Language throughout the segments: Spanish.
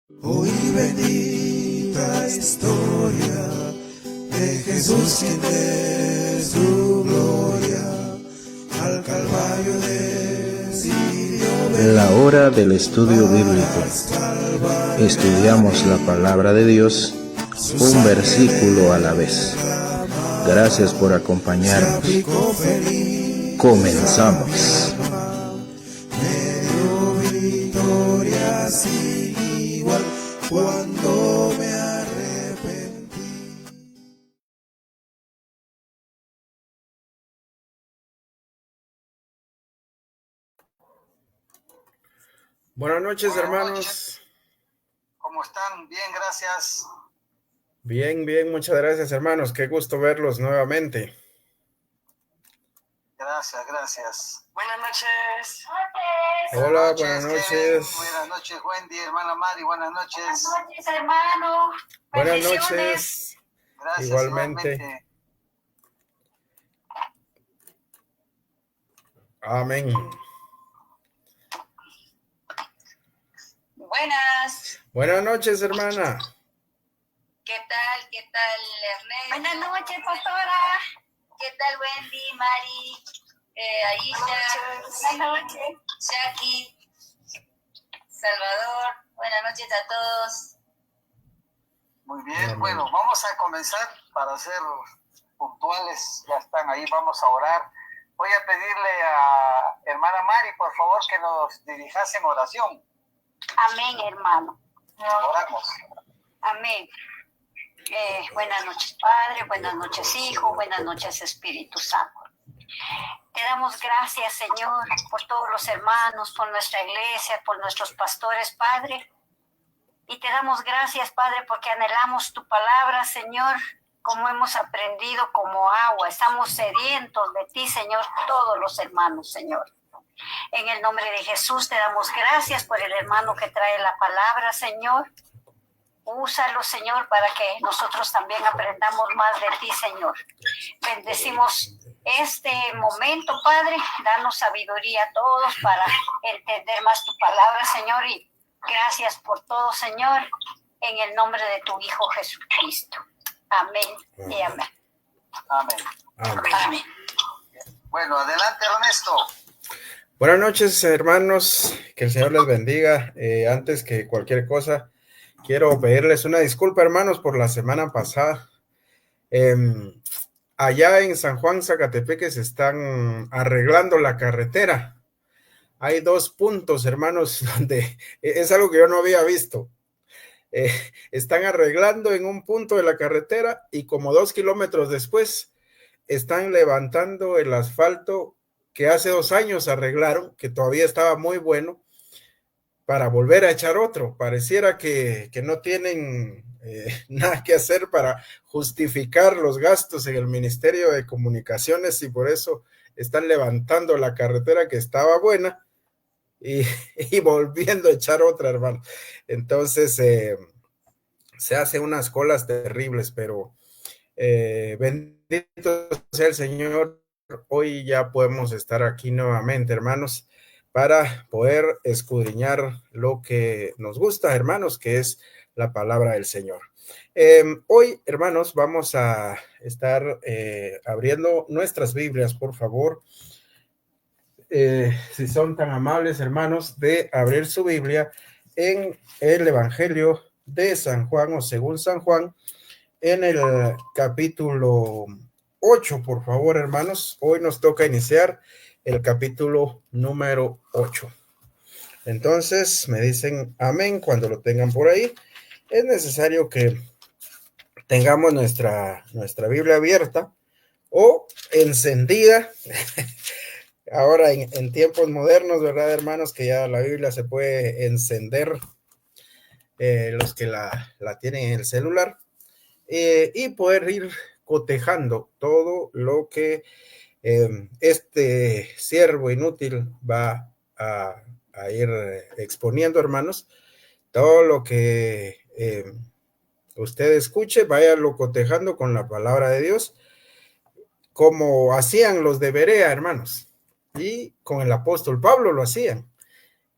Hoy bendita historia de Jesús quien de su gloria al Calvario decidió venir. La hora del estudio bíblico. Estudiamos la palabra de Dios, un versículo a la vez. Gracias por acompañarnos. Comenzamos. Me dio victoria sin igual cuando me arrepentí. Buenas noches, hermanos. ¿Cómo están? Bien, gracias. Bien, muchas gracias, hermanos. Qué gusto verlos nuevamente. Gracias. Buenas noches. Hola, buenas noches. Kevin. Buenas noches, Wendy, hermana Mari, buenas noches. Buenas noches, hermano. Buenas Bendiciones. noches. Gracias, Igualmente. Amén. Buenas. Buenas noches, hermana. ¿Qué tal, Ernesto? Buenas noches, pastora. ¿Qué tal, Wendy, Mari, Aisha? Buenas noches. Jackie, Salvador. Buenas noches a todos. Muy bien, bueno, vamos a comenzar para ser puntuales. Ya están ahí, vamos a orar. Voy a pedirle a hermana Mari, por favor, que nos dirijas en oración. Amén, hermano. Oramos. Amén. Buenas noches, Padre, buenas noches, Hijo, buenas noches, Espíritu Santo. Te damos gracias, Señor, por todos los hermanos, por nuestra iglesia, por nuestros pastores, Padre. Y te damos gracias, Padre, porque anhelamos tu palabra, Señor, como hemos aprendido como agua. Estamos sedientos de ti, Señor, todos los hermanos, Señor. En el nombre de Jesús te damos gracias por el hermano que trae la palabra, Señor. Úsalo, Señor, para que nosotros también aprendamos más de ti, Señor. Bendecimos este momento, Padre. Danos sabiduría a todos para entender más tu palabra, Señor. Y gracias por todo, Señor, en el nombre de tu Hijo Jesucristo. Amén y amén. Amén. Bueno, adelante, Ernesto. Buenas noches, hermanos. Que el Señor les bendiga. Antes que cualquier cosa, quiero pedirles una disculpa, hermanos, por la semana pasada. Allá en San Juan, Zacatepeque, se están arreglando la carretera. Hay 2 puntos, hermanos, donde es algo que yo no había visto. Están arreglando en un punto de la carretera y como 2 kilómetros después están levantando el asfalto que hace 2 años arreglaron, que todavía estaba muy bueno, para volver a echar otro. Pareciera que no tienen nada que hacer para justificar los gastos en el Ministerio de Comunicaciones y por eso están levantando la carretera que estaba buena y volviendo a echar otra, hermano. Entonces se hacen unas colas terribles, pero bendito sea el Señor. Hoy ya podemos estar aquí nuevamente, hermanos, para poder escudriñar lo que nos gusta, hermanos, que es la palabra del Señor. Hoy, hermanos, vamos a estar abriendo nuestras Biblias, por favor. Si son tan amables, hermanos, de abrir su Biblia en el Evangelio de San Juan o según San Juan, en el capítulo 8, por favor, hermanos. Hoy nos toca iniciar el capítulo número 8. Entonces, me dicen amén cuando lo tengan por ahí. Es necesario que tengamos nuestra Biblia abierta o encendida. Ahora en tiempos modernos, ¿verdad, hermanos? Que ya la Biblia se puede encender, los que la tienen en el celular, y poder ir cotejando todo lo que este siervo inútil va a ir exponiendo, hermanos. Todo lo que usted escuche, váyalo cotejando con la palabra de Dios, como hacían los de Berea, hermanos, y con el apóstol Pablo lo hacían,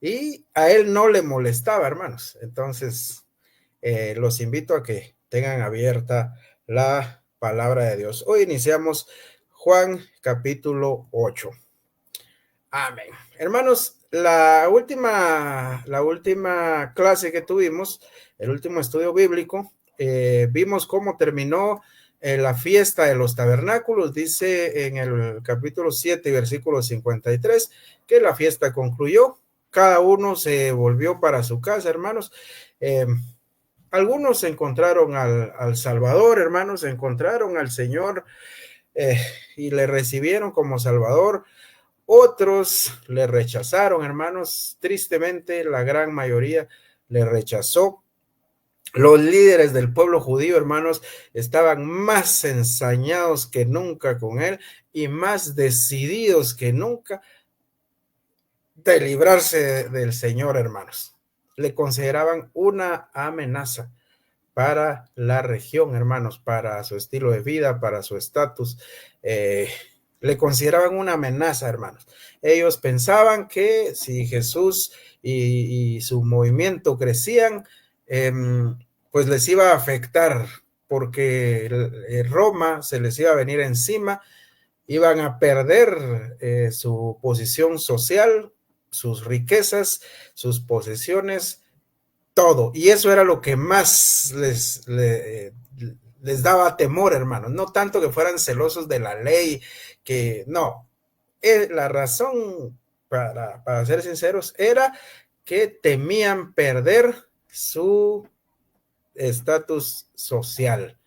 y a él no le molestaba, hermanos. Entonces, los invito a que tengan abierta la palabra de Dios. Hoy iniciamos Juan capítulo 8. Amén. Hermanos, la última clase que tuvimos, el último estudio bíblico, vimos cómo terminó la fiesta de los tabernáculos. Dice en el capítulo 7, versículo 53, que la fiesta concluyó. Cada uno se volvió para su casa, hermanos. Algunos encontraron al Salvador, hermanos, encontraron al Señor y le recibieron como Salvador. Otros le rechazaron, hermanos. Tristemente, la gran mayoría le rechazó. Los líderes del pueblo judío, hermanos, estaban más ensañados que nunca con él y más decididos que nunca de librarse del Señor, hermanos. Le consideraban una amenaza para la región, hermanos, para su estilo de vida, para su estatus. Le consideraban una amenaza, hermanos. Ellos pensaban que si Jesús y su movimiento crecían, pues les iba a afectar, porque Roma se les iba a venir encima, iban a perder su posición social, sus riquezas, sus posesiones, todo. Y eso era lo que más les daba temor, hermanos. No tanto que fueran celosos de la ley, que no. La razón, para ser sinceros, era que temían perder su estatus social.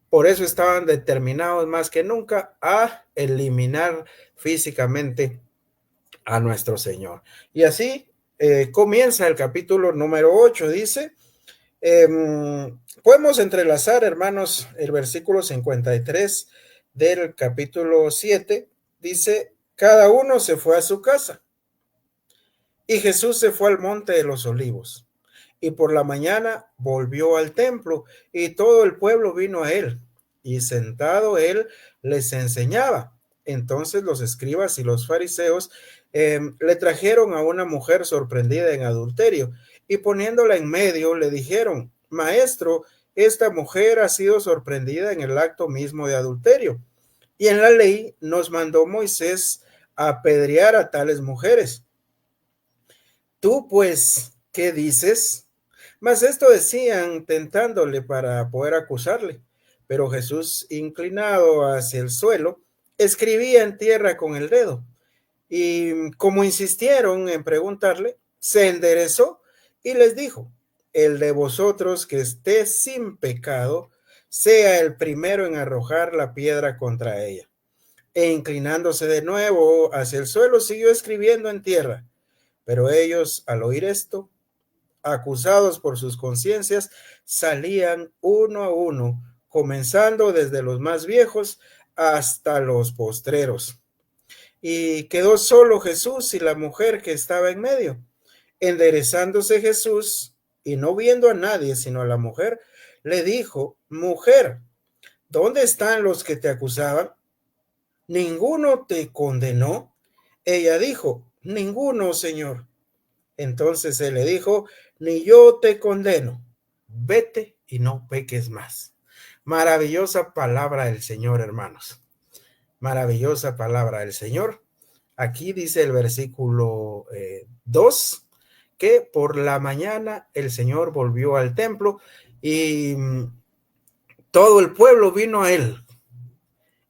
Por eso estaban determinados más que nunca a eliminar físicamente a nuestro Señor. Y así comienza el capítulo número 8, dice, podemos entrelazar, hermanos, el versículo 53 del capítulo 7, dice, cada uno se fue a su casa, y Jesús se fue al monte de los olivos, y por la mañana volvió al templo, y todo el pueblo vino a él, y sentado él les enseñaba. Entonces los escribas y los fariseos le trajeron a una mujer sorprendida en adulterio, y poniéndola en medio le dijeron, Maestro, esta mujer ha sido sorprendida en el acto mismo de adulterio, y en la ley nos mandó Moisés a apedrear a tales mujeres. Tú pues, ¿qué dices? Mas esto decían tentándole para poder acusarle. Pero Jesús, inclinado hacia el suelo, escribía en tierra con el dedo. Y como insistieron en preguntarle, se enderezó y les dijo, el de vosotros que esté sin pecado, sea el primero en arrojar la piedra contra ella. E inclinándose de nuevo hacia el suelo, siguió escribiendo en tierra. Pero ellos, al oír esto, acusados por sus conciencias, salían uno a uno, comenzando desde los más viejos hasta los postreros. Y quedó solo Jesús y la mujer que estaba en medio. Enderezándose Jesús, y no viendo a nadie sino a la mujer, le dijo, Mujer, ¿dónde están los que te acusaban? ¿Ninguno te condenó? Ella dijo, Ninguno, Señor. Entonces él le dijo, ni yo te condeno, vete y no peques más. Maravillosa palabra del Señor, hermanos. Maravillosa palabra del Señor. Aquí dice el versículo 2, que por la mañana el Señor volvió al templo y todo el pueblo vino a él.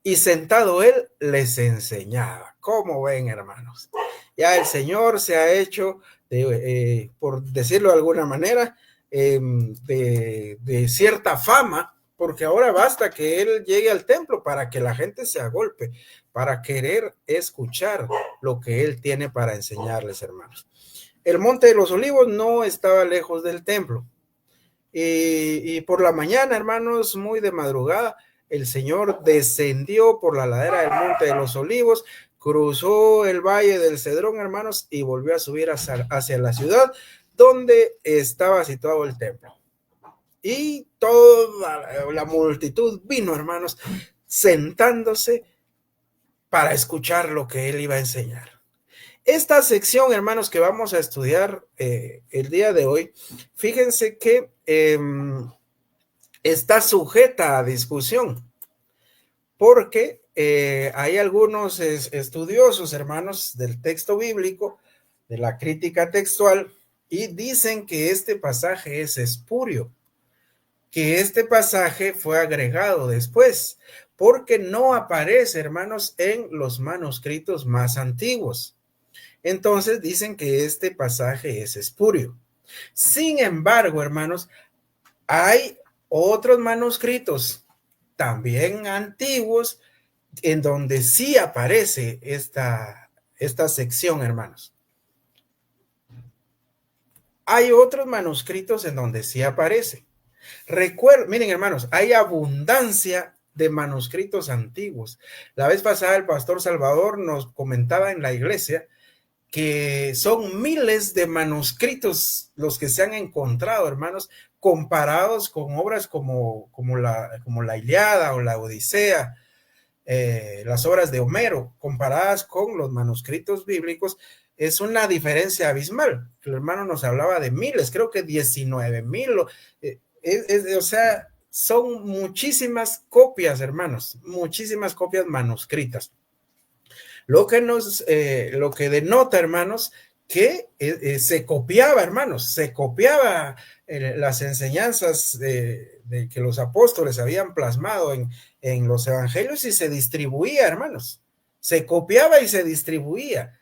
Y sentado él les enseñaba. ¿Cómo ven, hermanos? Ya el Señor se ha hecho, por decirlo de alguna manera, de cierta fama, porque ahora basta que él llegue al templo para que la gente se agolpe, para querer escuchar lo que él tiene para enseñarles, hermanos. El monte de los olivos no estaba lejos del templo. Y por la mañana, hermanos, muy de madrugada, el Señor descendió por la ladera del monte de los olivos, cruzó el valle del Cedrón, hermanos, y volvió a subir hacia la ciudad donde estaba situado el templo. Y toda la multitud vino, hermanos, sentándose para escuchar lo que él iba a enseñar. Esta sección, hermanos, que vamos a estudiar el día de hoy, fíjense que está sujeta a discusión, porque hay algunos estudiosos, hermanos, del texto bíblico, de la crítica textual, y dicen que este pasaje es espurio, que este pasaje fue agregado después, porque no aparece, hermanos, en los manuscritos más antiguos. Entonces dicen que este pasaje es espurio. Sin embargo, hermanos, hay otros manuscritos también antiguos en donde sí aparece esta sección, hermanos. Hay otros manuscritos en donde sí aparece. Recuerden, miren, hermanos, hay abundancia de manuscritos antiguos. La vez pasada el pastor Salvador nos comentaba en la iglesia que son miles de manuscritos los que se han encontrado, hermanos, comparados con obras como la Ilíada o la Odisea, las obras de Homero, comparadas con los manuscritos bíblicos, es una diferencia abismal. El hermano nos hablaba de miles, creo que 19,000, o sea, son muchísimas copias, hermanos, muchísimas copias manuscritas. Lo que denota, hermanos, que se copiaba, hermanos, se copiaba las enseñanzas de que los apóstoles habían plasmado en los evangelios y se distribuía, hermanos. Se copiaba y se distribuía.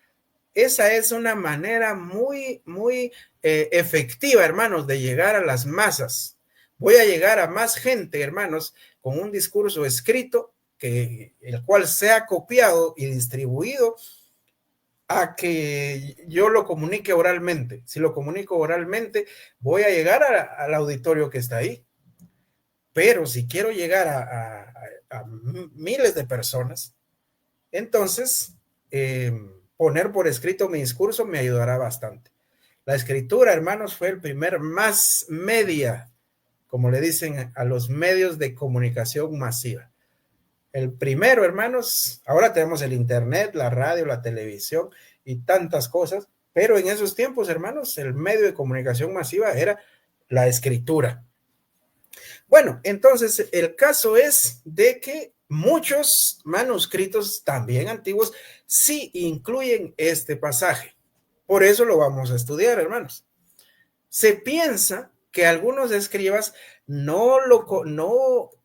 Esa es una manera muy, muy efectiva, hermanos, de llegar a las masas. Voy a llegar a más gente, hermanos, con un discurso escrito, el cual sea copiado y distribuido, a que yo lo comunique oralmente. Si lo comunico oralmente, voy a llegar al auditorio que está ahí. Pero si quiero llegar a miles de personas, entonces poner por escrito mi discurso me ayudará bastante. La escritura, hermanos, fue el primer mass media, como le dicen a los medios de comunicación masiva. El primero, hermanos, ahora tenemos el internet, la radio, la televisión y tantas cosas, pero en esos tiempos, hermanos, el medio de comunicación masiva era la escritura. Bueno, entonces el caso es de que muchos manuscritos también antiguos sí incluyen este pasaje. Por eso lo vamos a estudiar, hermanos. Se piensa que algunos escribas no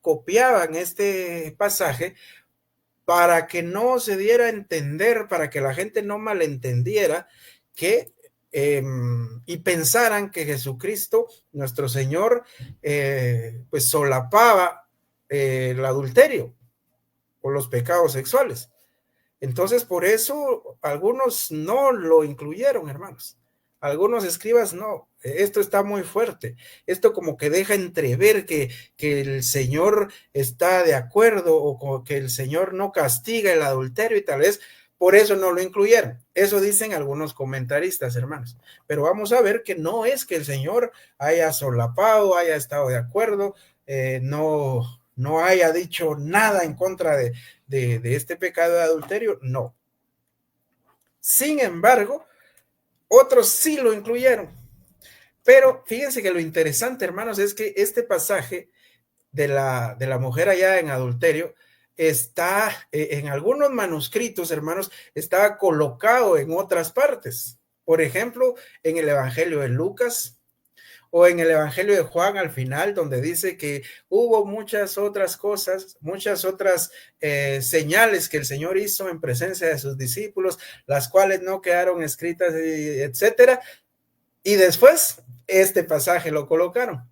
copiaban este pasaje para que no se diera a entender, para que la gente no malentendiera y pensaran que Jesucristo, nuestro Señor, pues solapaba el adulterio o los pecados sexuales. Entonces, por eso algunos no lo incluyeron, hermanos. Algunos escribas no, esto está muy fuerte, esto como que deja entrever que el Señor está de acuerdo o que el Señor no castiga el adulterio y tal vez por eso no lo incluyeron. Eso dicen algunos comentaristas, hermanos. Pero vamos a ver que no es que el Señor haya solapado, haya estado de acuerdo, no haya dicho nada en contra de este pecado de adulterio, no. Sin embargo, otros sí lo incluyeron. Pero fíjense que lo interesante, hermanos, es que este pasaje de la mujer allá en adulterio está en algunos manuscritos, hermanos, estaba colocado en otras partes. Por ejemplo, en el Evangelio de Lucas o en el Evangelio de Juan al final, donde dice que hubo muchas otras cosas, muchas otras señales que el Señor hizo en presencia de sus discípulos, las cuales no quedaron escritas, etcétera. Y después este pasaje lo colocaron.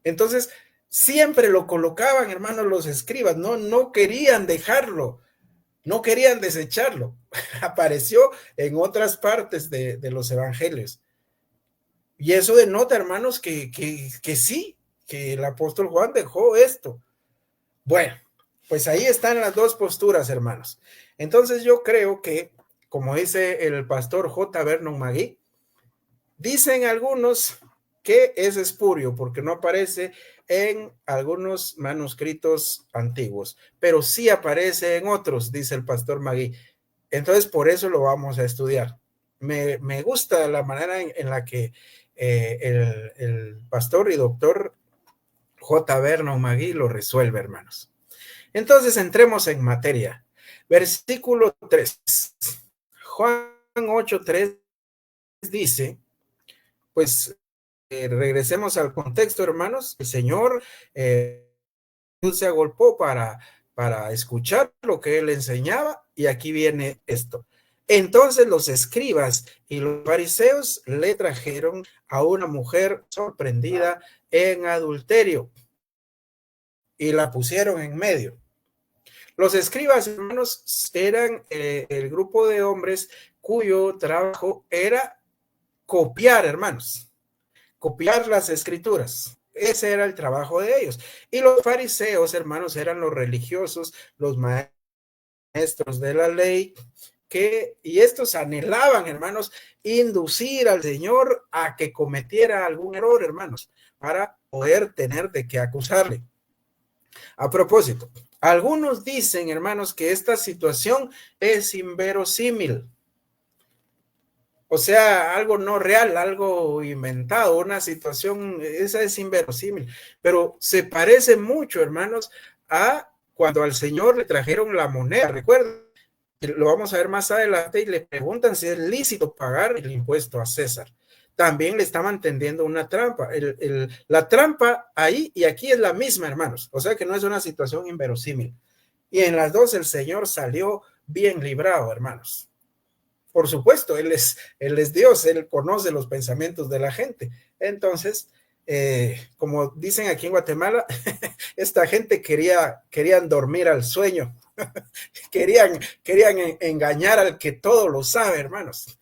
Entonces, siempre lo colocaban, hermanos, los escribas, no querían dejarlo, no querían desecharlo. Apareció en otras partes de los evangelios. Y eso denota, hermanos, que sí, que el apóstol Juan dejó esto. Bueno, pues ahí están las dos posturas, hermanos. Entonces yo creo que, como dice el pastor J. Vernon McGee, dicen algunos que es espurio porque no aparece en algunos manuscritos antiguos, pero sí aparece en otros, dice el pastor McGee. Entonces por eso lo vamos a estudiar. Me gusta la manera en la que el pastor y doctor J. Vernon McGee lo resuelve, hermanos. Entonces entremos en materia. Versículo 3. Juan 8:3 dice, pues regresemos al contexto, hermanos. El Señor se agolpó para escuchar lo que él enseñaba, y aquí viene esto. Entonces los escribas y los fariseos le trajeron a una mujer sorprendida en adulterio y la pusieron en medio. Los escribas, hermanos, eran el grupo de hombres cuyo trabajo era copiar, hermanos, copiar las escrituras. Ese era el trabajo de ellos. Y los fariseos, hermanos, eran los religiosos, los maestros de la ley, y estos anhelaban, hermanos, inducir al Señor a que cometiera algún error, hermanos, para poder tener de qué acusarle. A propósito, algunos dicen, hermanos, que esta situación es inverosímil. O sea, algo no real, algo inventado, una situación, esa es inverosímil. Pero se parece mucho, hermanos, a cuando al Señor le trajeron la moneda. Recuerden, lo vamos a ver más adelante, y le preguntan si es lícito pagar el impuesto a César. También le estaban tendiendo una trampa. La trampa ahí y aquí es la misma, hermanos. O sea que no es una situación inverosímil. Y en las dos el Señor salió bien librado, hermanos. Por supuesto, Él es Dios, Él conoce los pensamientos de la gente. Entonces, como dicen aquí en Guatemala, esta gente querían dormir al sueño. querían engañar al que todo lo sabe, hermanos.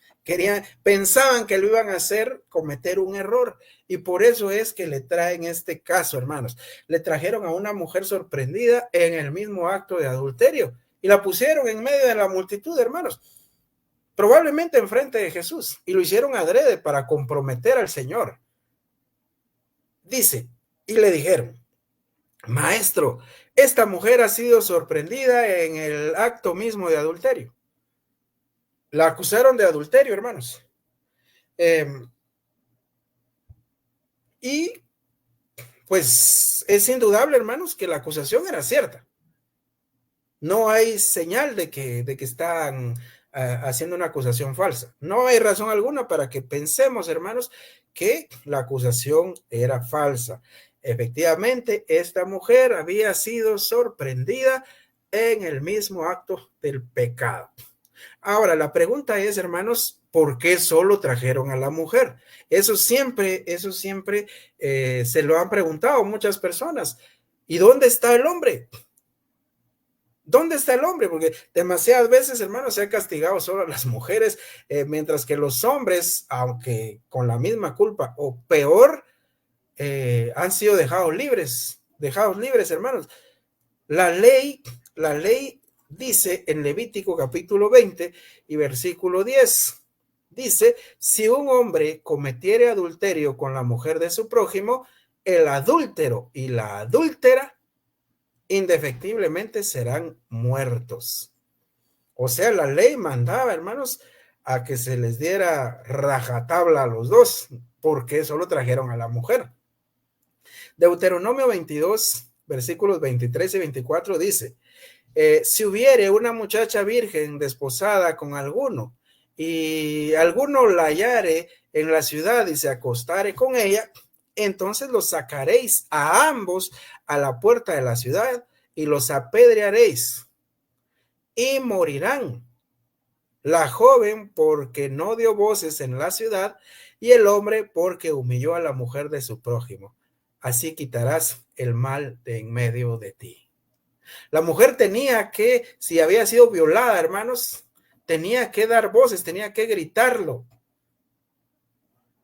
Pensaban que lo iban a hacer cometer un error, y por eso es que le traen este caso, hermanos. Le trajeron a una mujer sorprendida en el mismo acto de adulterio y la pusieron en medio de la multitud, hermanos, probablemente enfrente de Jesús, y lo hicieron adrede para comprometer al Señor. Dice, y le dijeron: Maestro, esta mujer ha sido sorprendida en el acto mismo de adulterio. La acusaron de adulterio, hermanos. Y pues es indudable, hermanos, que la acusación era cierta. No hay señal de que están haciendo una acusación falsa. No hay razón alguna para que pensemos, hermanos, que la acusación era falsa. Efectivamente, esta mujer había sido sorprendida en el mismo acto del pecado. Ahora, la pregunta es, hermanos, ¿por qué solo trajeron a la mujer? Eso siempre se lo han preguntado muchas personas. ¿Y dónde está el hombre? ¿Dónde está el hombre? Porque demasiadas veces, hermanos, se ha castigado solo a las mujeres, mientras que los hombres, aunque con la misma culpa o peor, han sido dejados libres, hermanos. La ley dice en Levítico capítulo 20 y versículo 10, dice: si un hombre cometiere adulterio con la mujer de su prójimo, el adúltero y la adúltera indefectiblemente serán muertos. O sea, la ley mandaba, hermanos, a que se les diera rajatabla a los dos, porque solo trajeron a la mujer. Deuteronomio 22, versículos 23 y 24 dice: si hubiere una muchacha virgen desposada con alguno, y alguno la hallare en la ciudad y se acostare con ella, entonces los sacaréis a ambos a la puerta de la ciudad y los apedrearéis, y morirán, la joven porque no dio voces en la ciudad, y el hombre porque humilló a la mujer de su prójimo. Así quitarás el mal de en medio de ti. La mujer tenía que, si había sido violada, hermanos, tenía que dar voces, tenía que gritarlo.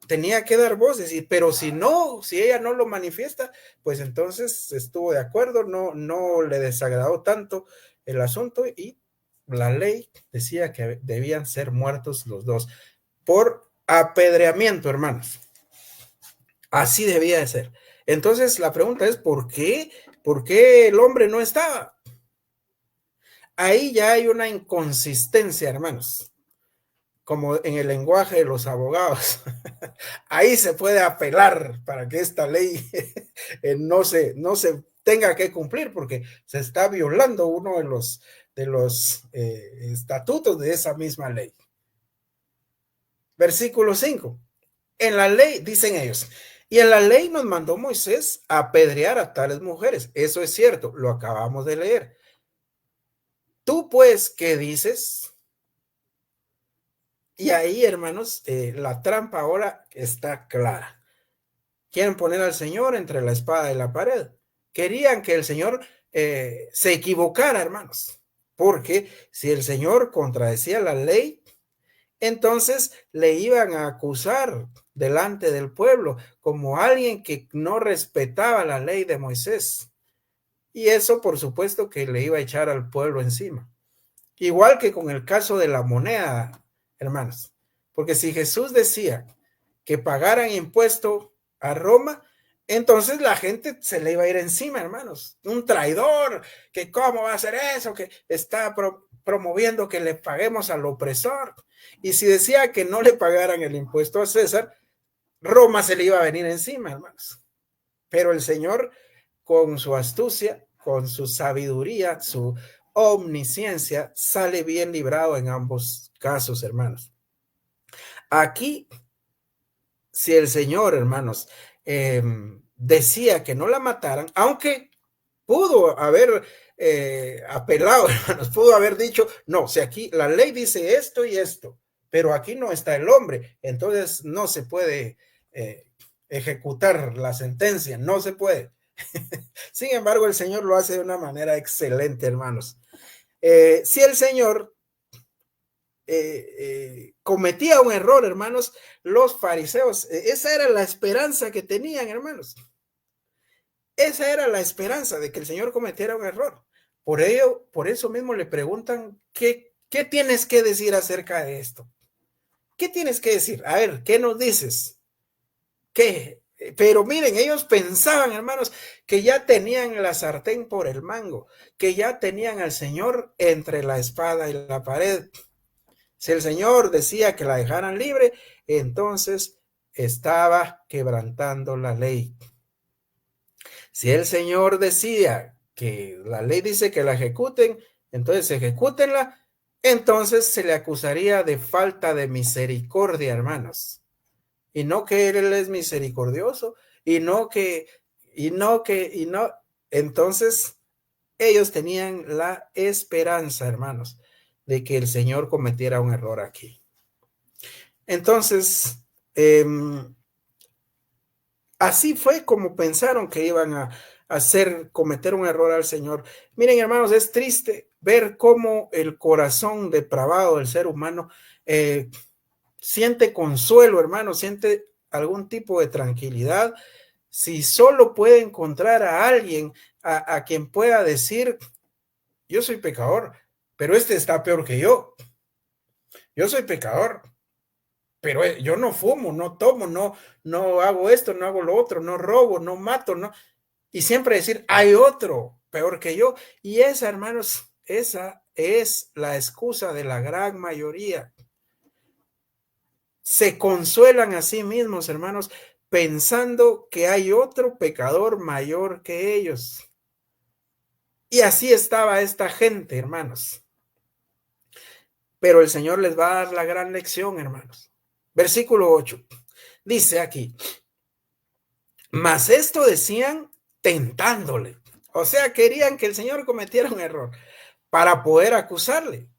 Tenía que dar voces, pero si ella no lo manifiesta, pues entonces estuvo de acuerdo, no le desagradó tanto el asunto, y la ley decía que debían ser muertos los dos por apedreamiento, hermanos. Así debía de ser. Entonces la pregunta es, ¿por qué el hombre no estaba? Ahí ya hay una inconsistencia, hermanos. como en el lenguaje de los abogados. Ahí se puede apelar para que esta ley no se tenga que cumplir, porque se está violando uno de los estatutos de esa misma ley. Versículo 5. En la ley, dicen ellos, y en la ley nos mandó Moisés a apedrear a tales mujeres. Eso es cierto, lo acabamos de leer. Tú pues, ¿qué dices? Y ahí, hermanos, la trampa ahora está clara. Quieren poner al Señor entre la espada y la pared. Querían que el Señor se equivocara, hermanos, porque si el Señor contradecía la ley, entonces le iban a acusar delante del pueblo como alguien que no respetaba la ley de Moisés. Y eso, por supuesto, que le iba a echar al pueblo encima. Igual que con el caso de la moneda, hermanos. Porque si Jesús decía que pagaran impuesto a Roma, entonces la gente se le iba a ir encima, hermanos. Un traidor, que cómo va a hacer eso, que está promoviendo que le paguemos al opresor. Y si decía que no le pagaran el impuesto a César, Roma se le iba a venir encima, hermanos. Pero el Señor, con su astucia, con su sabiduría, su omnisciencia, sale bien librado en ambos casos, hermanos. Aquí, si el Señor, hermanos, decía que no la mataran, aunque pudo haber apelado, hermanos, pudo haber dicho, no, si aquí la ley dice esto y esto, pero aquí no está el hombre, entonces no se puede ejecutar la sentencia, no se puede. Sin embargo, el Señor lo hace de una manera excelente, hermanos. Si el Señor cometía un error, hermanos, los fariseos, esa era la esperanza que tenían, hermanos. Esa era la esperanza de que el Señor cometiera un error. Por eso mismo le preguntan, ¿qué tienes que decir acerca de esto? ¿Qué tienes que decir? A ver, ¿qué nos dices? ¿Qué? Pero miren, ellos pensaban, hermanos, que ya tenían la sartén por el mango, que ya tenían al Señor entre la espada y la pared. Si el Señor decía que la dejaran libre, entonces estaba quebrantando la ley. Si el Señor decía que la ley dice que la ejecuten, entonces ejecútenla, entonces se le acusaría de falta de misericordia, hermanos. Y no que Él es misericordioso, entonces ellos tenían la esperanza, hermanos, de que el Señor cometiera un error aquí. Entonces, así fue como pensaron que iban a cometer un error al Señor. Miren, hermanos, es triste ver cómo el corazón depravado del ser humano siente consuelo, hermano, siente algún tipo de tranquilidad, si solo puede encontrar a alguien a quien pueda decir, yo soy pecador, pero este está peor que yo. Yo soy pecador, pero yo no fumo, no tomo, no hago esto, no hago lo otro, no robo, no mato, no. Y siempre decir, hay otro peor que yo. Y esa, hermanos, esa es la excusa de la gran mayoría. Se consuelan a sí mismos, hermanos, pensando que hay otro pecador mayor que ellos. Y así estaba esta gente, hermanos. Pero el Señor les va a dar la gran lección, hermanos. Versículo 8. Dice aquí, mas esto decían tentándole. O sea, querían que el Señor cometiera un error para poder acusarle.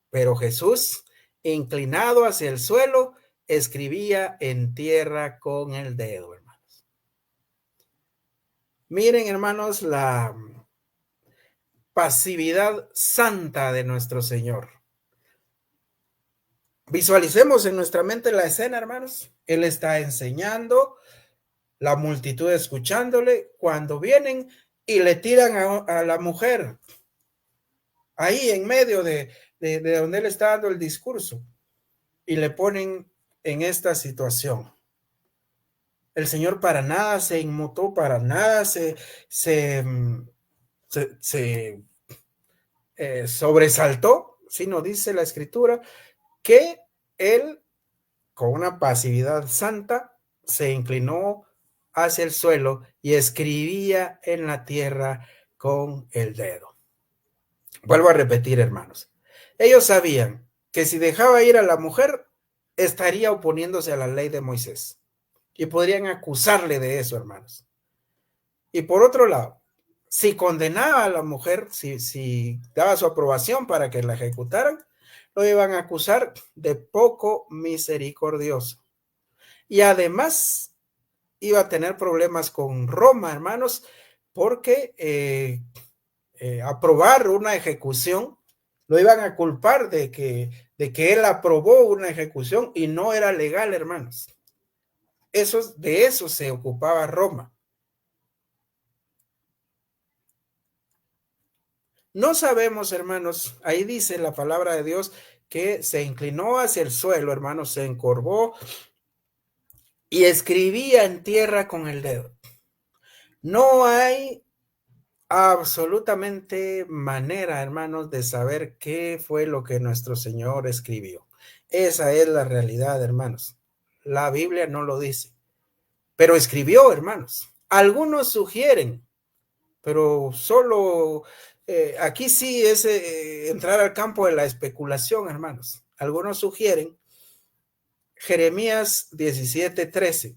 Pero Jesús, inclinado hacia el suelo, escribía en tierra con el dedo, hermanos. Miren, hermanos, la pasividad santa de nuestro Señor. Visualicemos en nuestra mente la escena, hermanos. Él está enseñando, la multitud escuchándole, cuando vienen y le tiran a la mujer ahí en medio de donde él está dando el discurso y le ponen en esta situación. El Señor para nada se inmutó, para nada se sobresaltó, sino dice la Escritura que él, con una pasividad santa, se inclinó hacia el suelo y escribía en la tierra con el dedo. Vuelvo a repetir, hermanos. Ellos sabían que si dejaba ir a la mujer, estaría oponiéndose a la ley de Moisés. Y podrían acusarle de eso, hermanos. Y por otro lado, si condenaba a la mujer, si daba su aprobación para que la ejecutaran, lo iban a acusar de poco misericordioso. Y además iba a tener problemas con Roma, hermanos, porque aprobar una ejecución lo iban a culpar de que él aprobó una ejecución y no era legal, hermanos. De eso se ocupaba Roma. No sabemos, hermanos, ahí dice la palabra de Dios que se inclinó hacia el suelo, hermanos, se encorvó y escribía en tierra con el dedo. No hay absolutamente manera, hermanos, de saber qué fue lo que nuestro Señor escribió. Esa es la realidad, hermanos. La Biblia no lo dice, pero escribió, hermanos. Algunos sugieren, pero solo aquí sí es entrar al campo de la especulación, hermanos. Algunos sugieren, Jeremías 17:13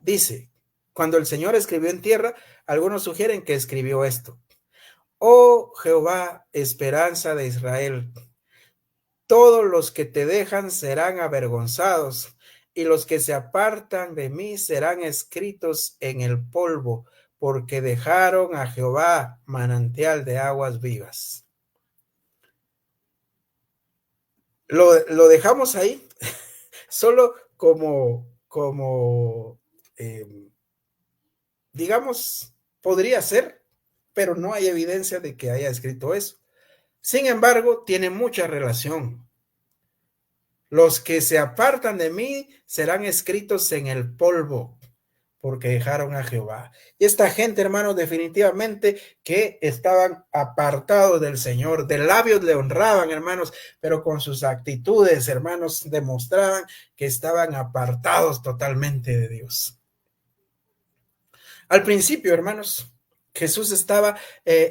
dice, cuando el Señor escribió en tierra, algunos sugieren que escribió esto. Oh Jehová, esperanza de Israel, todos los que te dejan serán avergonzados, y los que se apartan de mí serán escritos en el polvo, porque dejaron a Jehová, manantial de aguas vivas. Lo dejamos ahí, solo digamos, podría ser, pero no hay evidencia de que haya escrito eso. Sin embargo, tiene mucha relación. Los que se apartan de mí serán escritos en el polvo, porque dejaron a Jehová. Y esta gente, hermanos, definitivamente que estaban apartados del Señor, de labios le honraban, hermanos, pero con sus actitudes, hermanos, demostraban que estaban apartados totalmente de Dios. Al principio, hermanos, Jesús estaba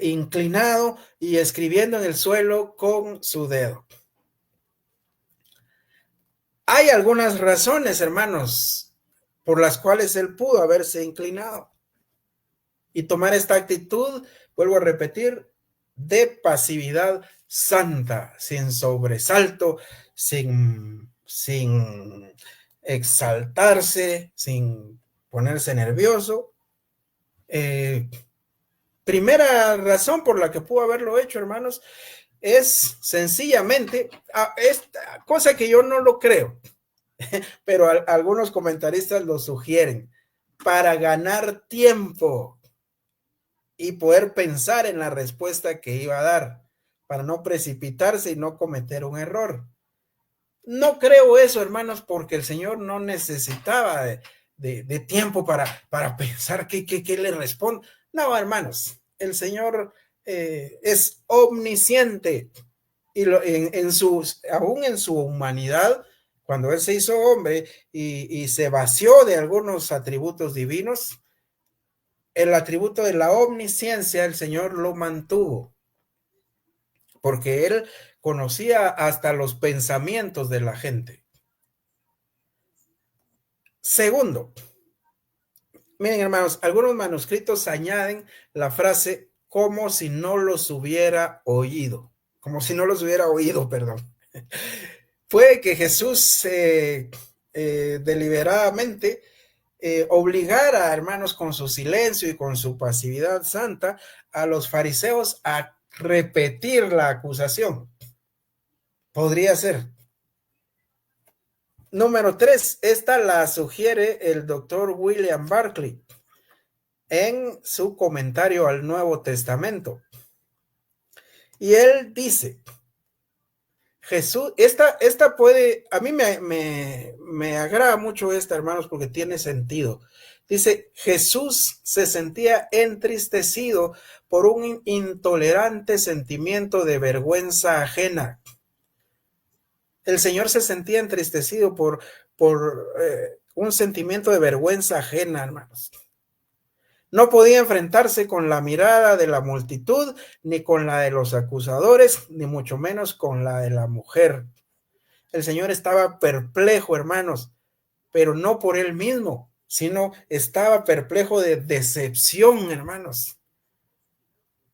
inclinado y escribiendo en el suelo con su dedo. Hay algunas razones, hermanos, por las cuales él pudo haberse inclinado y tomar esta actitud, vuelvo a repetir, de pasividad santa, sin sobresalto, sin exaltarse, sin ponerse nervioso. Primera razón por la que pudo haberlo hecho, hermanos, es sencillamente, esta cosa que yo no lo creo, pero algunos comentaristas lo sugieren, para ganar tiempo y poder pensar en la respuesta que iba a dar, para no precipitarse y no cometer un error. No creo eso, hermanos, porque el Señor no necesitaba de tiempo para pensar qué le responde. No, hermanos, el Señor es omnisciente y aún en su humanidad, cuando Él se hizo hombre y se vació de algunos atributos divinos, el atributo de la omnisciencia el Señor lo mantuvo, porque Él conocía hasta los pensamientos de la gente. Segundo, miren, hermanos, algunos manuscritos añaden la frase como si no los hubiera oído. Como si no los hubiera oído, perdón. Fue que Jesús deliberadamente obligara, hermanos, con su silencio y con su pasividad santa, a los fariseos a repetir la acusación. Podría ser. Número 3, esta la sugiere el doctor William Barclay en su comentario al Nuevo Testamento. Y él dice, Jesús, esta puede, a mí me agrada mucho esta, hermanos, porque tiene sentido. Dice, Jesús se sentía entristecido por un intolerante sentimiento de vergüenza ajena. El Señor se sentía entristecido por un sentimiento de vergüenza ajena, hermanos. No podía enfrentarse con la mirada de la multitud, ni con la de los acusadores, ni mucho menos con la de la mujer. El Señor estaba perplejo, hermanos, pero no por él mismo, sino estaba perplejo de decepción, hermanos,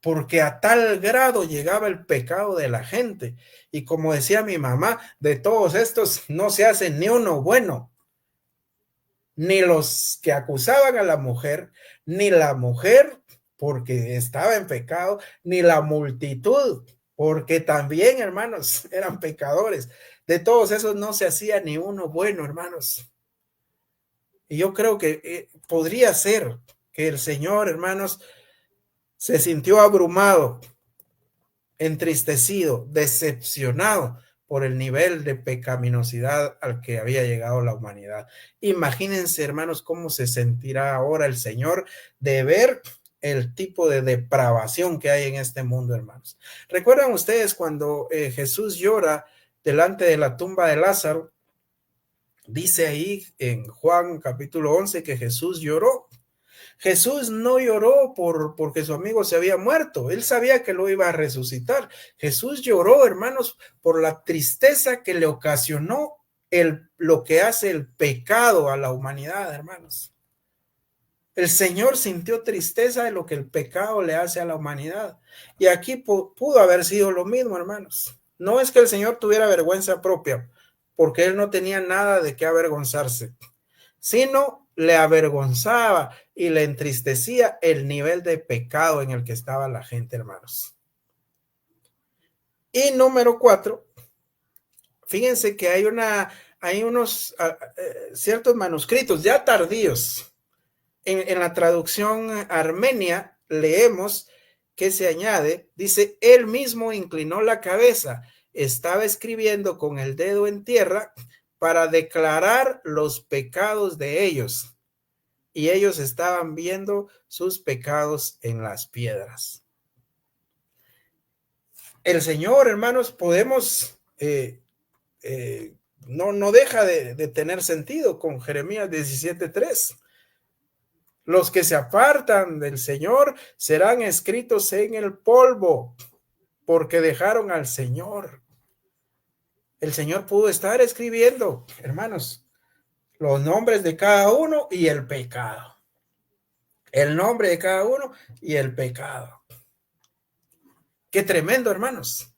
porque a tal grado llegaba el pecado de la gente. Y como decía mi mamá, de todos estos no se hace ni uno bueno. Ni los que acusaban a la mujer, ni la mujer porque estaba en pecado, ni la multitud porque también, hermanos, eran pecadores. De todos esos no se hacía ni uno bueno, hermanos. Y yo creo que podría ser que el Señor, hermanos, se sintió abrumado, entristecido, decepcionado por el nivel de pecaminosidad al que había llegado la humanidad. Imagínense, hermanos, cómo se sentirá ahora el Señor de ver el tipo de depravación que hay en este mundo, hermanos. ¿Recuerdan ustedes cuando Jesús llora delante de la tumba de Lázaro? Dice ahí en Juan capítulo 11 que Jesús lloró. Jesús no lloró porque su amigo se había muerto. Él sabía que lo iba a resucitar. Jesús lloró, hermanos, por la tristeza que le ocasionó lo que hace el pecado a la humanidad, hermanos. El Señor sintió tristeza de lo que el pecado le hace a la humanidad. Y aquí pudo haber sido lo mismo, hermanos. No es que el Señor tuviera vergüenza propia, porque él no tenía nada de qué avergonzarse, sino le avergonzaba y le entristecía el nivel de pecado en el que estaba la gente, hermanos. Y número 4, fíjense que hay unos ciertos manuscritos ya tardíos. En la traducción armenia leemos que se añade, dice, él mismo inclinó la cabeza, estaba escribiendo con el dedo en tierra para declarar los pecados de ellos. Y ellos estaban viendo sus pecados en las piedras. El Señor, hermanos, podemos, no deja de tener sentido con Jeremías 17:3. Los que se apartan del Señor serán escritos en el polvo, porque dejaron al Señor. El Señor pudo estar escribiendo, hermanos, los nombres de cada uno y el pecado. El nombre de cada uno y el pecado. Qué tremendo, hermanos.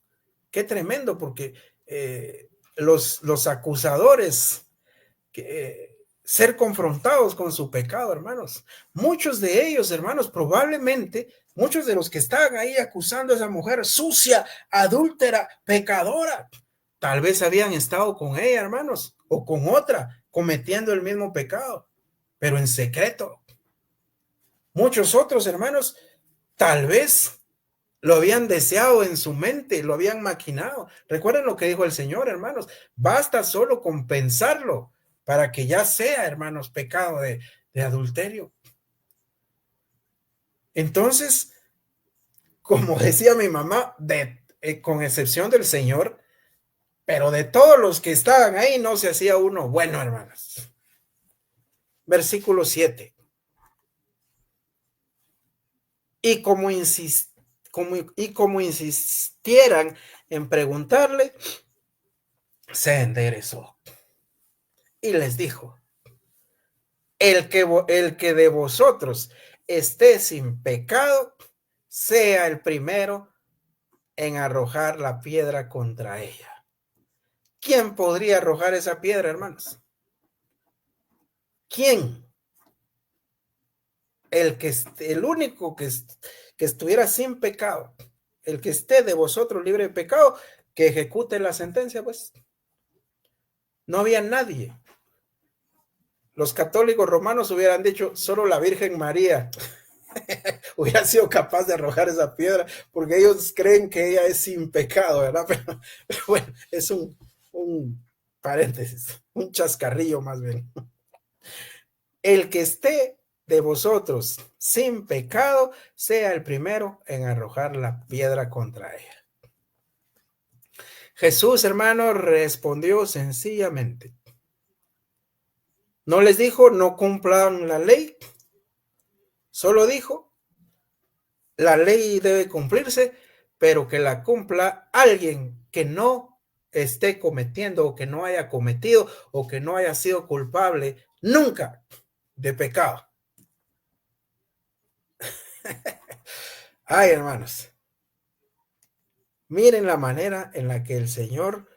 Qué tremendo, porque los acusadores ser confrontados con su pecado, hermanos. Muchos de ellos, hermanos, probablemente, muchos de los que estaban ahí acusando a esa mujer sucia, adúltera, pecadora, tal vez habían estado con ella, hermanos, o con otra, cometiendo el mismo pecado, pero en secreto. Muchos otros, hermanos, tal vez lo habían deseado en su mente, lo habían maquinado. Recuerden lo que dijo el Señor, hermanos, basta solo con pensarlo para que ya sea, hermanos, pecado de adulterio. Entonces, como decía mi mamá, con excepción del Señor, pero de todos los que estaban ahí no se hacía uno bueno, hermanos. Versículo 7. Y como insistieran en preguntarle, se enderezó y les dijo, el que de vosotros esté sin pecado, sea el primero en arrojar la piedra contra ella. ¿Quién podría arrojar esa piedra, hermanos? ¿Quién? El único que estuviera sin pecado, el que esté de vosotros libre de pecado, que ejecute la sentencia, pues. No había nadie. Los católicos romanos hubieran dicho, solo la Virgen María hubiera sido capaz de arrojar esa piedra, porque ellos creen que ella es sin pecado, ¿verdad? Pero bueno, es un paréntesis, un chascarrillo más bien. El que esté de vosotros sin pecado, sea el primero en arrojar la piedra contra ella. Jesús, hermano, respondió sencillamente. No les dijo, no cumplan la ley. Solo dijo, la ley debe cumplirse, pero que la cumpla alguien que no esté cometiendo o que no haya cometido o que no haya sido culpable nunca de pecado. Ay, hermanos, miren la manera en la que el Señor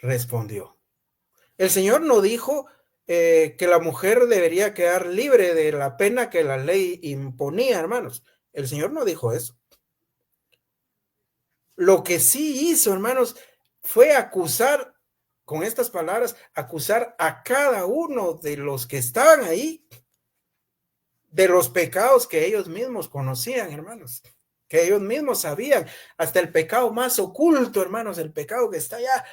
respondió. El Señor no dijo que la mujer debería quedar libre de la pena que la ley imponía, hermanos. El Señor no dijo eso. Lo que sí hizo, hermanos, fue acusar, con estas palabras, acusar a cada uno de los que estaban ahí de los pecados que ellos mismos conocían, hermanos, que ellos mismos sabían, hasta el pecado más oculto, hermanos, el pecado que está allá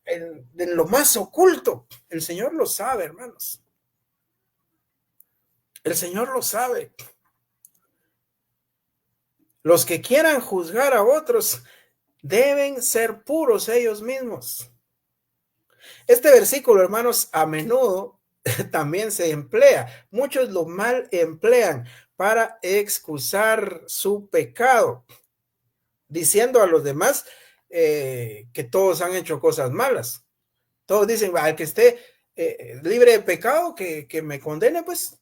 en lo más oculto. El Señor lo sabe, hermanos. El Señor lo sabe. Los que quieran juzgar a otros deben ser puros ellos mismos. Este versículo, hermanos, a menudo también se emplea. Muchos lo mal emplean para excusar su pecado, diciendo a los demás que todos han hecho cosas malas. Todos dicen, al que esté libre de pecado, que me condene, pues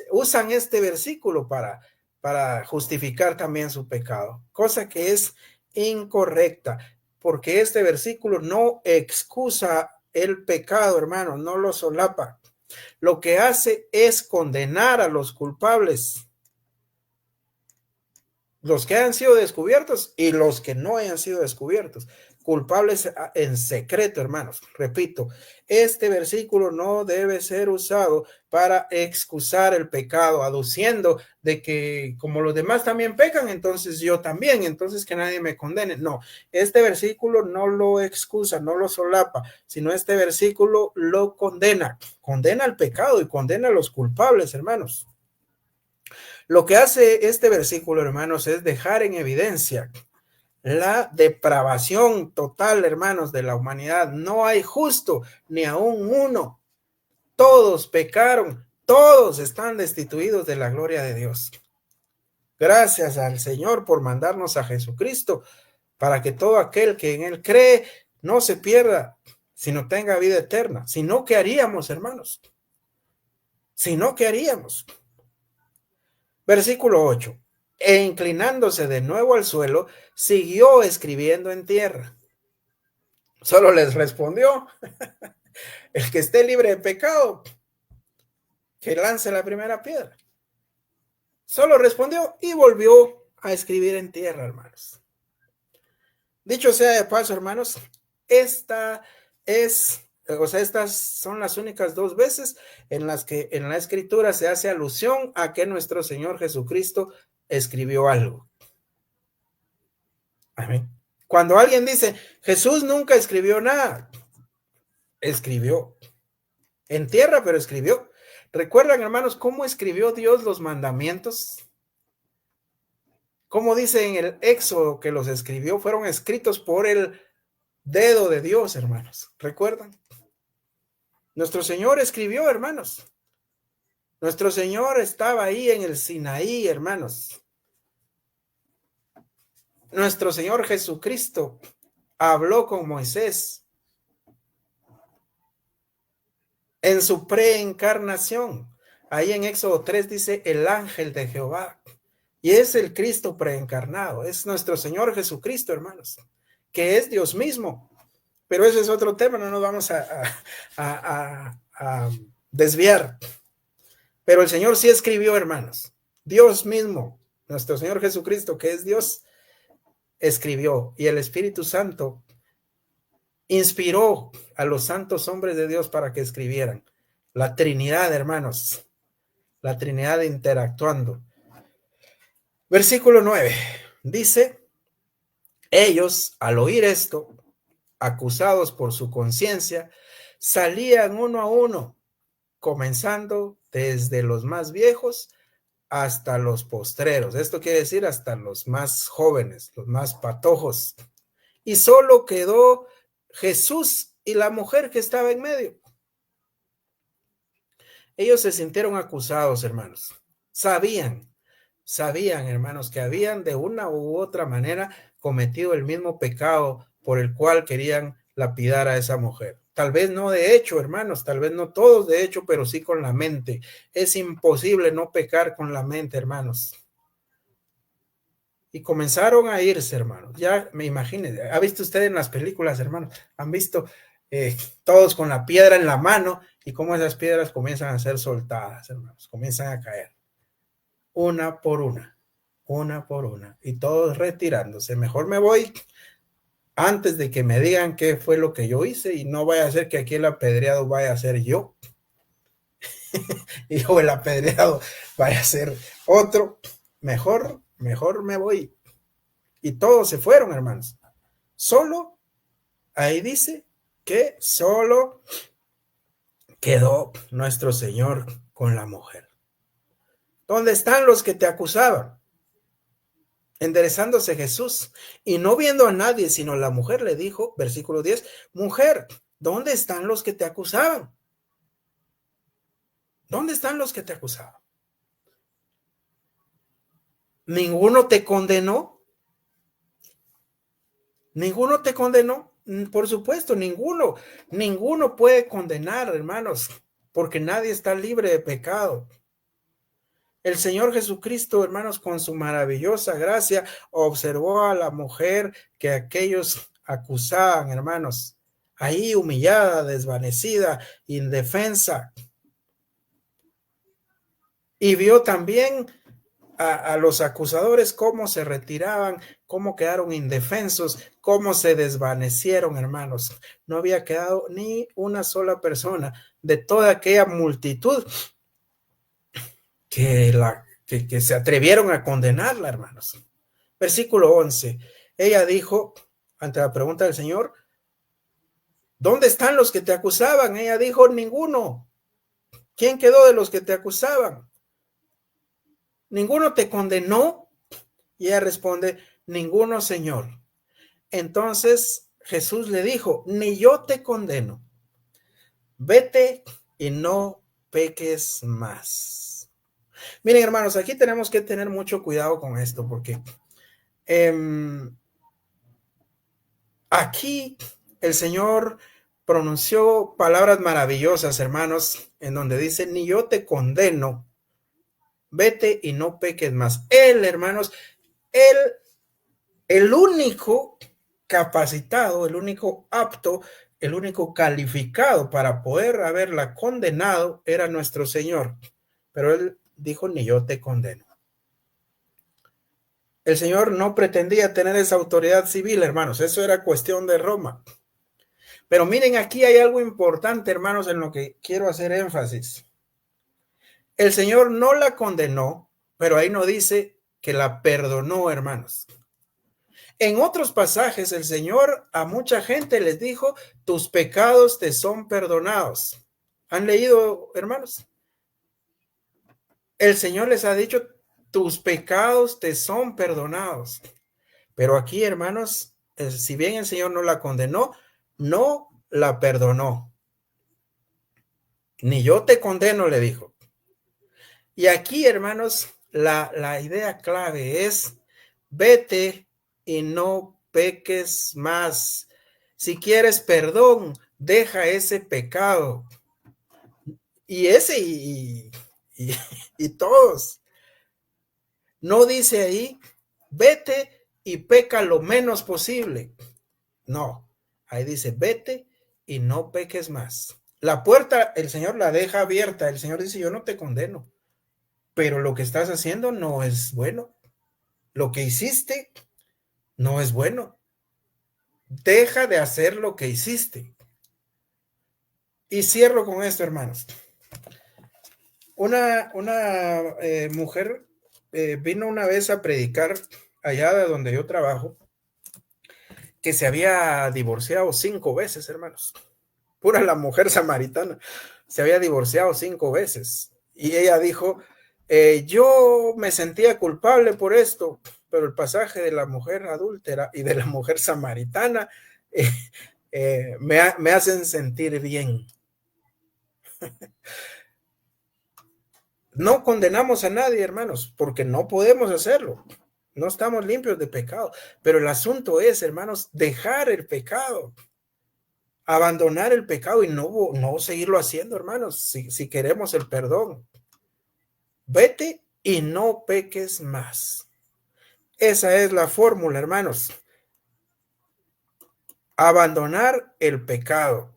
usan este versículo para justificar también su pecado, cosa que es incorrecta, porque este versículo no excusa el pecado, hermano, no lo solapa. Lo que hace es condenar a los culpables, los que han sido descubiertos y los que no hayan sido descubiertos, culpables en secreto, hermanos. Repito, este versículo no debe ser usado para excusar el pecado, aduciendo de que como los demás también pecan, entonces yo también, entonces que nadie me condene. No, este versículo no lo excusa, no lo solapa, sino este versículo lo condena, condena el pecado y condena a los culpables, hermanos. Lo que hace este versículo, hermanos, es dejar en evidencia la depravación total, hermanos, de la humanidad. No hay justo ni aún uno. Todos pecaron, todos están destituidos de la gloria de Dios. Gracias al Señor por mandarnos a Jesucristo para que todo aquel que en Él cree no se pierda, sino tenga vida eterna. Si no, ¿qué haríamos, hermanos? Si no, ¿qué haríamos? Versículo 8. E inclinándose de nuevo al suelo, siguió escribiendo en tierra. Solo les respondió, el que esté libre de pecado, que lance la primera piedra. Solo respondió y volvió a escribir en tierra, hermanos. Dicho sea de paso, hermanos, estas son las únicas dos veces en las que en la Escritura se hace alusión a que nuestro Señor Jesucristo escribió algo. Amén. Cuando alguien dice, Jesús nunca escribió nada, escribió en tierra, pero escribió. ¿Recuerdan, hermanos, cómo escribió Dios los mandamientos? ¿Cómo dice en el Éxodo que los escribió? Fueron escritos por el dedo de Dios, hermanos. ¿Recuerdan? Nuestro Señor escribió, hermanos. Nuestro Señor estaba ahí en el Sinaí, hermanos. Nuestro Señor Jesucristo habló con Moisés en su preencarnación. Ahí en Éxodo 3 dice el ángel de Jehová. Y es el Cristo preencarnado. Es nuestro Señor Jesucristo, hermanos, que es Dios mismo. Pero ese es otro tema, no nos vamos a desviar. Pero el Señor sí escribió, hermanos. Dios mismo, nuestro Señor Jesucristo, que es Dios, escribió. Y el Espíritu Santo inspiró a los santos hombres de Dios para que escribieran. La Trinidad, hermanos. La Trinidad interactuando. Versículo 9. Dice, ellos, al oír esto, acusados por su conciencia, salían uno a uno, comenzando desde los más viejos hasta los postreros. Esto quiere decir hasta los más jóvenes, los más patojos. Y solo quedó Jesús y la mujer que estaba en medio. Ellos se sintieron acusados, hermanos. Sabían, hermanos, que habían de una u otra manera cometido el mismo pecado por el cual querían lapidar a esa mujer. Tal vez no de hecho, hermanos, tal vez no todos de hecho, pero sí con la mente. Es imposible no pecar con la mente, hermanos. Y comenzaron a irse, hermanos. Ya me imagino, ¿ha visto usted en las películas, hermanos? Han visto todos con la piedra en la mano y cómo esas piedras comienzan a ser soltadas, hermanos. Comienzan a caer. Una por una. Y todos retirándose. Mejor me voy antes de que me digan qué fue lo que yo hice y no vaya a ser que aquí el apedreado vaya a ser yo. Y el apedreado vaya a ser otro. Mejor me voy. Y todos se fueron, hermanos. Solo, ahí dice que solo quedó nuestro Señor con la mujer. ¿Dónde están los que te acusaban? Enderezándose Jesús y no viendo a nadie, sino la mujer le dijo, versículo 10, mujer, ¿dónde están los que te acusaban? ¿Dónde están los que te acusaban? ¿Ninguno te condenó? ¿Ninguno te condenó? Por supuesto, ninguno puede condenar, hermanos, porque nadie está libre de pecado. El Señor Jesucristo, hermanos, con su maravillosa gracia, observó a la mujer que aquellos acusaban, hermanos, ahí humillada, desvanecida, indefensa. Y vio también a los acusadores cómo se retiraban, cómo quedaron indefensos, cómo se desvanecieron, hermanos. No había quedado ni una sola persona de toda aquella multitud que se atrevieron a condenarla, hermanos. Versículo 11. Ella dijo, ante la pregunta del Señor, ¿dónde están los que te acusaban? Ella dijo, ninguno. ¿Quién quedó de los que te acusaban? ¿Ninguno te condenó? Y ella responde, ninguno, Señor. Entonces Jesús le dijo, ni yo te condeno. Vete y no peques más. Miren, hermanos, aquí tenemos que tener mucho cuidado con esto, porque aquí el Señor pronunció palabras maravillosas, hermanos, en donde dice, ni yo te condeno. Vete y no peques más. Él, hermanos, el único capacitado, el único apto, el único calificado para poder haberla condenado era nuestro Señor. Pero él dijo, ni yo te condeno. El Señor no pretendía tener esa autoridad civil, hermanos. Eso era cuestión de Roma. Pero miren, aquí hay algo importante, hermanos, en lo que quiero hacer énfasis. El Señor no la condenó, pero ahí no dice que la perdonó, hermanos. En otros pasajes, el Señor a mucha gente les dijo, tus pecados te son perdonados. ¿Han leído, hermanos? El Señor les ha dicho, tus pecados te son perdonados. Pero aquí, hermanos, si bien el Señor no la condenó, no la perdonó. Ni yo te condeno, le dijo. Y aquí, hermanos, la idea clave es, vete y no peques más. Si quieres perdón, deja ese pecado. Y ese y todos. No dice ahí, vete y peca lo menos posible. No, ahí dice, vete y no peques más. La puerta, el Señor la deja abierta. El Señor dice, yo no te condeno, pero lo que estás haciendo no es bueno. Lo que hiciste no es bueno. Deja de hacer lo que hiciste. Y cierro con esto, hermanos. Una mujer vino una vez a predicar allá de donde yo trabajo, que se había divorciado 5 veces, hermanos. Pura la mujer samaritana. Se había divorciado 5 veces. Y ella dijo, yo me sentía culpable por esto, pero el pasaje de la mujer adúltera y de la mujer samaritana me hacen sentir bien. No condenamos a nadie, hermanos, porque no podemos hacerlo. No estamos limpios de pecado. Pero el asunto es, hermanos, dejar el pecado. Abandonar el pecado y no seguirlo haciendo, hermanos, si queremos el perdón. Vete y no peques más. Esa es la fórmula, hermanos. Abandonar el pecado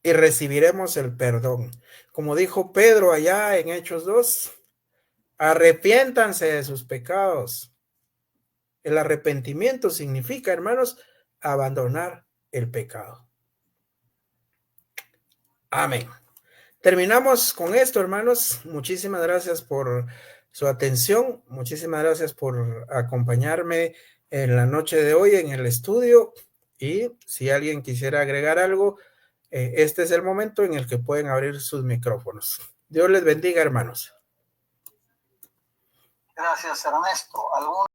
y recibiremos el perdón. Como dijo Pedro allá en Hechos 2, arrepiéntanse de sus pecados. El arrepentimiento significa, hermanos, abandonar el pecado. Amén. Terminamos con esto, hermanos. Muchísimas gracias por su atención. Muchísimas gracias por acompañarme en la noche de hoy en el estudio. Y si alguien quisiera agregar algo, este es el momento en el que pueden abrir sus micrófonos. Dios les bendiga, hermanos. Gracias, Ernesto.